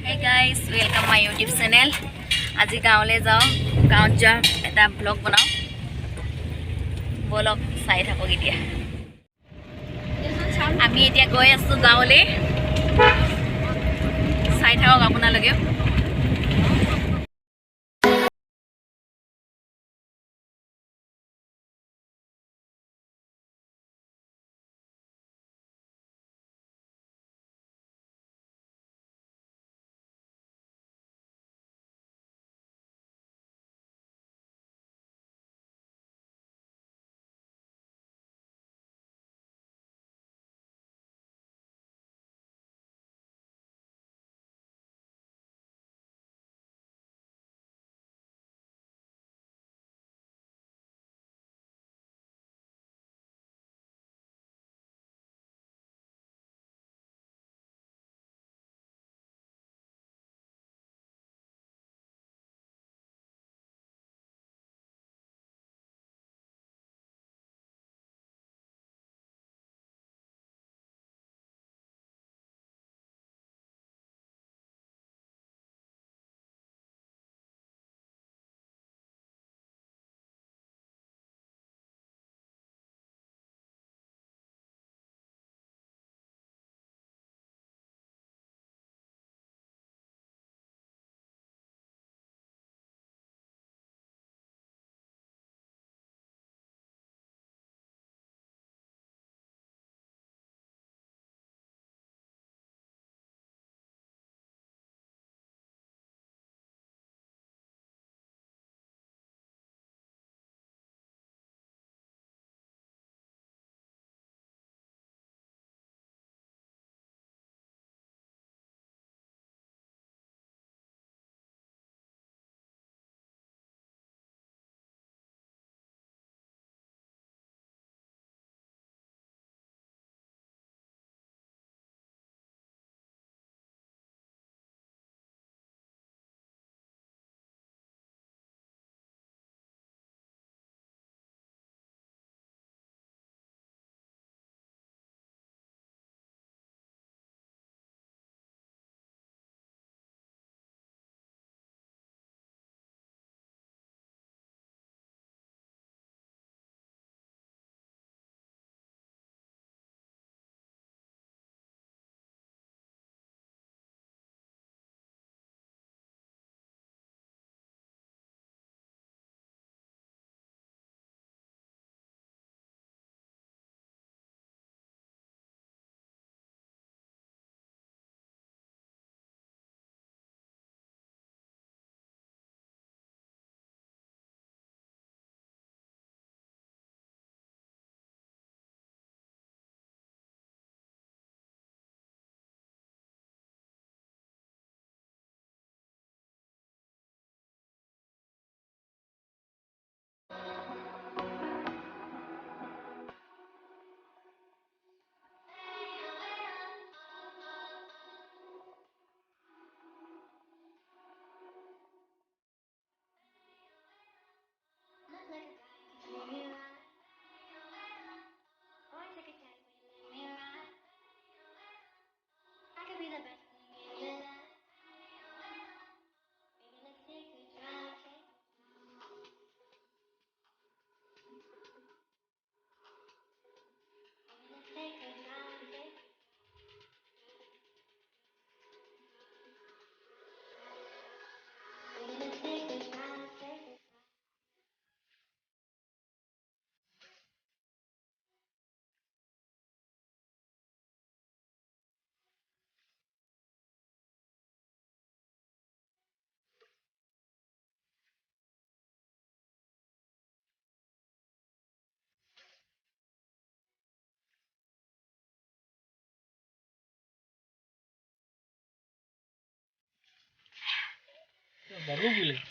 Hey guys, welcome my YouTube channel. আজি গাঁৱলৈ যাওঁ গাঁৱত যোৱা এটা ব্লগ বনাওঁ বলক চাই থাকক এতিয়া আমি এতিয়া গৈ আছোঁ গাঁৱলৈ চাই থাকক আপোনালোকে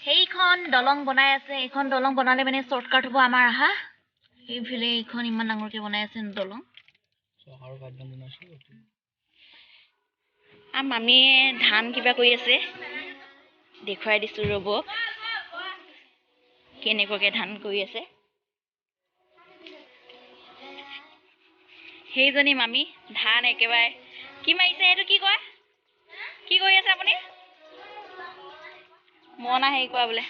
সেইখন দলং বনাই আছে এইখন দলং বনালে মানে শৰ্টকাট হ'ব আমাৰ আহা এইফালে এইখন ইমান ডাঙৰকে বনাই আছে দলং মামীয়ে ধান কিবা কৰি আছে দেখুৱাই দিছো ৰ'ব কেনেকুৱাকে ধান কৰি আছে সেইজনী মামী ধান একেবাৰে কি মাৰিছে এইটো কি কয় কি কৰি আছে আপুনি মনা হেৰি কৰা বোলে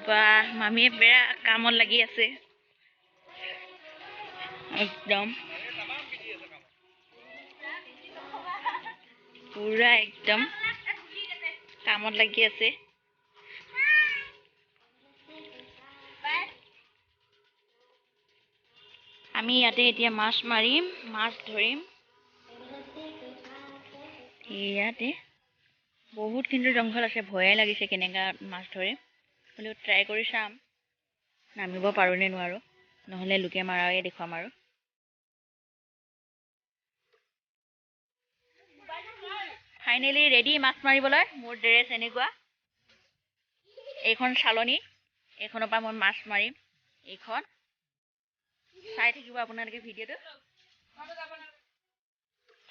বা মামীয়ে বেয়া কামত লাগি আছে একদম পুৰা একদম কামত লাগি আছে আমি ইয়াতে এতিয়া মাছ মাৰিম মাছ ধৰিম ইয়াতে বহুত কিন্তু জংঘল আছে ভয়ে লাগিছে কেনেকা মাছ ধৰে হ'লেও ট্ৰাই কৰি চাম নামিব পাৰো নে নোৱাৰো নহ'লে লোকে মাৰায়ে দেখুৱাম আৰু ফাইনেলি ৰেডি মাছ মাৰিবলৈ মোৰ ড্ৰেছ এনেকুৱা এইখন চালনী এইখনৰ পৰা মই মাছ মাৰিম এইখন চাই থাকিব আপোনালোকে ভিডিঅ'টো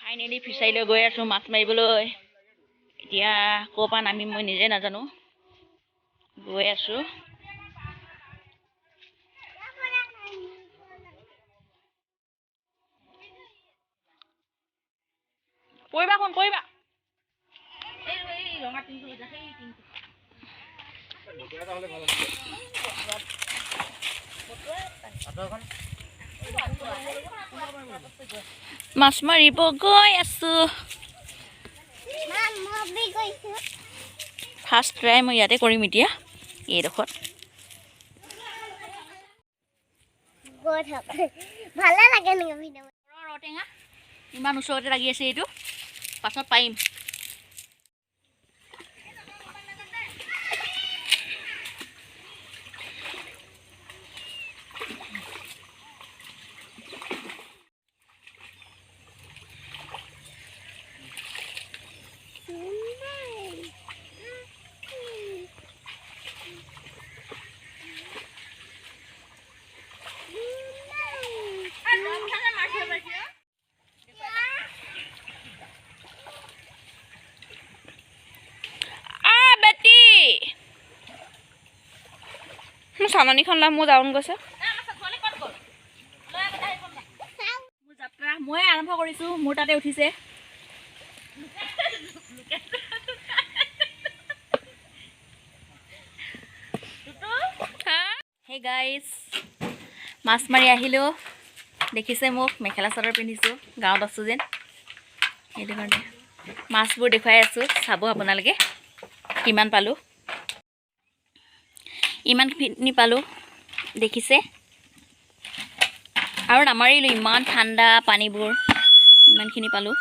ফাইনেলি ফিচাৰীলৈ গৈ আছো মাছ মাৰিবলৈ এতিয়া ক'ৰ পৰা নামিম মই নিজে নাজানো গৈ আছো পৰিবা কোন পৰিবা এই ৰঙা টিংটো যা সেই টিংটো বটুৱাটা হ'লে ভাল আছে মাছ মাৰিব গৈ আছো ফাৰ্ষ্ট ট্ৰাই মই ইয়াতে কৰিম এতিয়া এইডোখৰত ভালে লাগে নেকি ভিডিঅ' ৰটেঙা ইমান ওচৰতে লাগি আছে এইটো পাছত পাৰিম চালনীখন লৈ মোৰ যাওঁ গৈছে মোৰ যাত্ৰা ময়ে আৰম্ভ কৰিছো মোৰ তাতে উঠিছে হে গাইজ মাছ মাৰি আহিলোঁ দেখিছে মোক মেখেলা চাদৰ পিন্ধিছোঁ গাঁৱত আছোঁ যেন সেইটো কাৰণে মাছবোৰ দেখুৱাই আছোঁ চাব আপোনালোকে কিমান পালোঁ ইমানখিনি পালোঁ দেখিছে আৰু নামাৰিলোঁ ইমান ঠাণ্ডা পানীবোৰ ইমানখিনি পালোঁ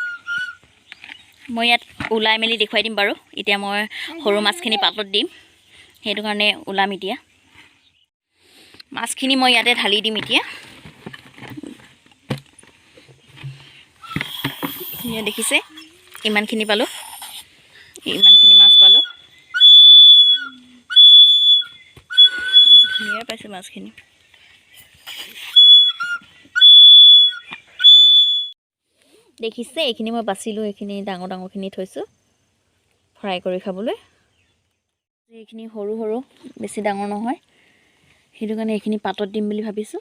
মই ইয়াত ওলাই মেলি দেখুৱাই দিম বাৰু এতিয়া মই সৰু মাছখিনি পাতত দিম সেইটো কাৰণে ওলাম এতিয়া মাছখিনি মই ইয়াতে ঢালি দিম এতিয়া দেখিছে ইমানখিনি পালোঁ ইমানখিনি মাছ পালোঁ ধুনীয়া পাইছোঁ মাছখিনি দেখিছে এইখিনি মই বাচিলোঁ এইখিনি ডাঙৰ ডাঙৰখিনি থৈছোঁ ফ্ৰাই কৰি খাবলৈ এইখিনি সৰু সৰু বেছি ডাঙৰ নহয় সেইটো কাৰণে এইখিনি পাতত দিম বুলি ভাবিছোঁ